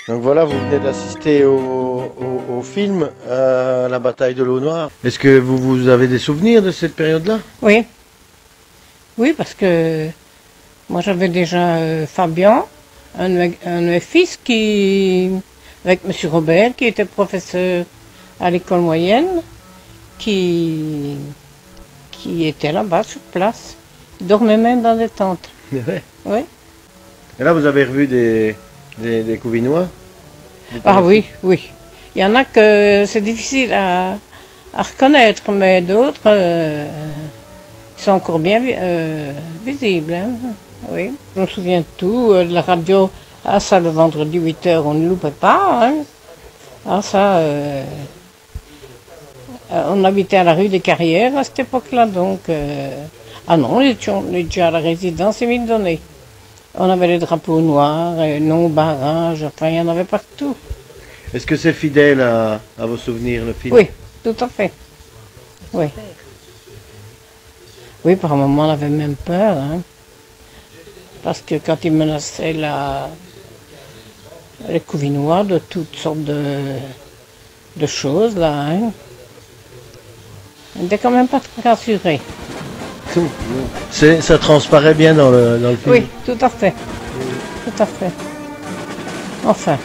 Donc voilà, vous venez d'assister au film La bataille de l'eau noire. Est-ce que vous avez des souvenirs de cette période-là? Oui. Oui, parce que moi j'avais déjà Fabien, un de mes fils, avec M. Robert, qui était professeur à l'école moyenne, qui était là-bas sur place. Il dormait même dans des tentes. Ouais. Oui. Et là, vous avez revu des Couvinois? Ah oui, oui. Il y en a que c'est difficile à reconnaître, mais d'autres sont encore bien visibles. Hein. Oui. Je me souviens de tout. De la radio, ça le vendredi 8h, on ne loupait pas. Hein. Ah, ça, on habitait à la rue des Carrières à cette époque-là, donc. Ah non, on était déjà à la résidence Émile-Donné. On avait les drapeaux noirs, non barrage, enfin il y en avait partout. Est-ce que c'est fidèle à vos souvenirs, le film? Oui, tout à fait. Oui. Oui, par moments on avait même peur, hein, parce que quand ils menaçaient les Couvinois de toutes sortes de choses, là, hein, on n'était quand même pas très rassurés. Ça transparaît bien dans le film. Oui, tout à fait. Tout à fait. Enfin.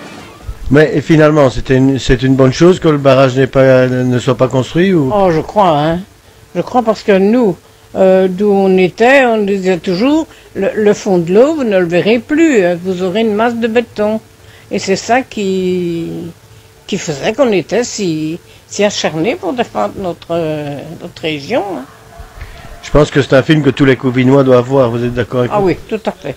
Mais finalement, c'est une bonne chose que le barrage ne soit pas construit ou... Oh, je crois, hein. Je crois parce que nous, d'où on était, on disait toujours, le fond de l'eau, vous ne le verrez plus, vous aurez une masse de béton. Et c'est ça qui faisait qu'on était si acharnés pour défendre notre région. Hein. Je pense que c'est un film que tous les Couvinois doivent voir, vous êtes d'accord avec moi? Ah oui, tout à fait.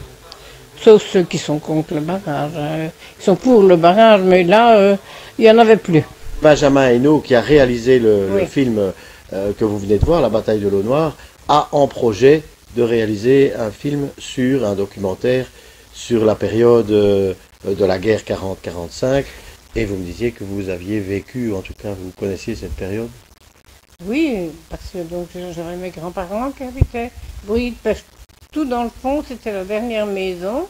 Sauf ceux qui sont contre le barrage. Hein. Ils sont pour le barrage, mais là, il n'y en avait plus. Benjamin Hainaut, qui a réalisé le film que vous venez de voir, La bataille de l'eau noire, a en projet de réaliser un documentaire sur la période de la guerre 40-45. Et vous me disiez que vous aviez vécu, en tout cas vous connaissiez cette période. Oui, parce que donc j'avais mes grands-parents qui habitaient Bruy de Pêche. Tout dans le fond, c'était la dernière maison.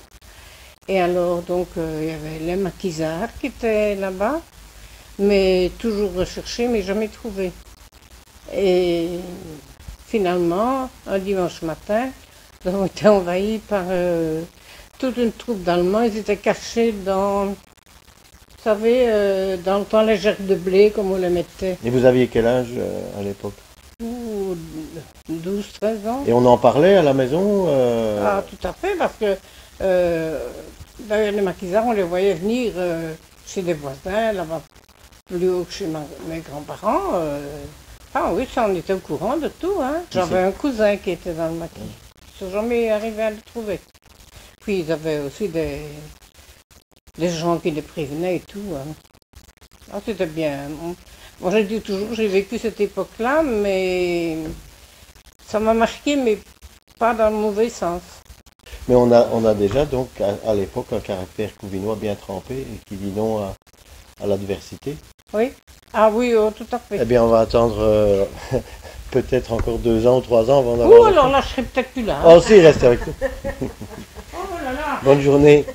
Et alors, donc, il y avait les maquisards qui étaient là-bas, mais toujours recherchés, mais jamais trouvés. Et finalement, un dimanche matin, nous avons été envahis par toute une troupe d'Allemands. Ils étaient cachés dans, vous savez, dans les gerbes de blé, comme on les mettait. Et vous aviez quel âge à l'époque? 12-13 ans. Et on en parlait à la maison Ah, tout à fait, parce que d'ailleurs, les maquisards, on les voyait venir chez des voisins, là-bas, plus haut que chez mes grands-parents. Ah oui, ça, on était au courant de tout. Hein. J'avais un cousin qui était dans le maquis. Ils ne sont jamais arrivés à le trouver. Puis, ils avaient aussi des gens qui les prévenaient et tout. Hein. Ah, c'était bien. Moi, je dis toujours, j'ai vécu cette époque-là, mais ça m'a marqué, mais pas dans le mauvais sens. Mais on a déjà donc à l'époque un caractère couvinois bien trempé et qui dit non à l'adversité. Oui. Ah oui, oh, tout à fait. Eh bien, on va attendre peut-être encore 2 ans ou 3 ans avant d'avoir... Oh, alors là, je serai peut-être plus là. Hein. Oh si, restez avec nous. Oh là là. Bonne journée.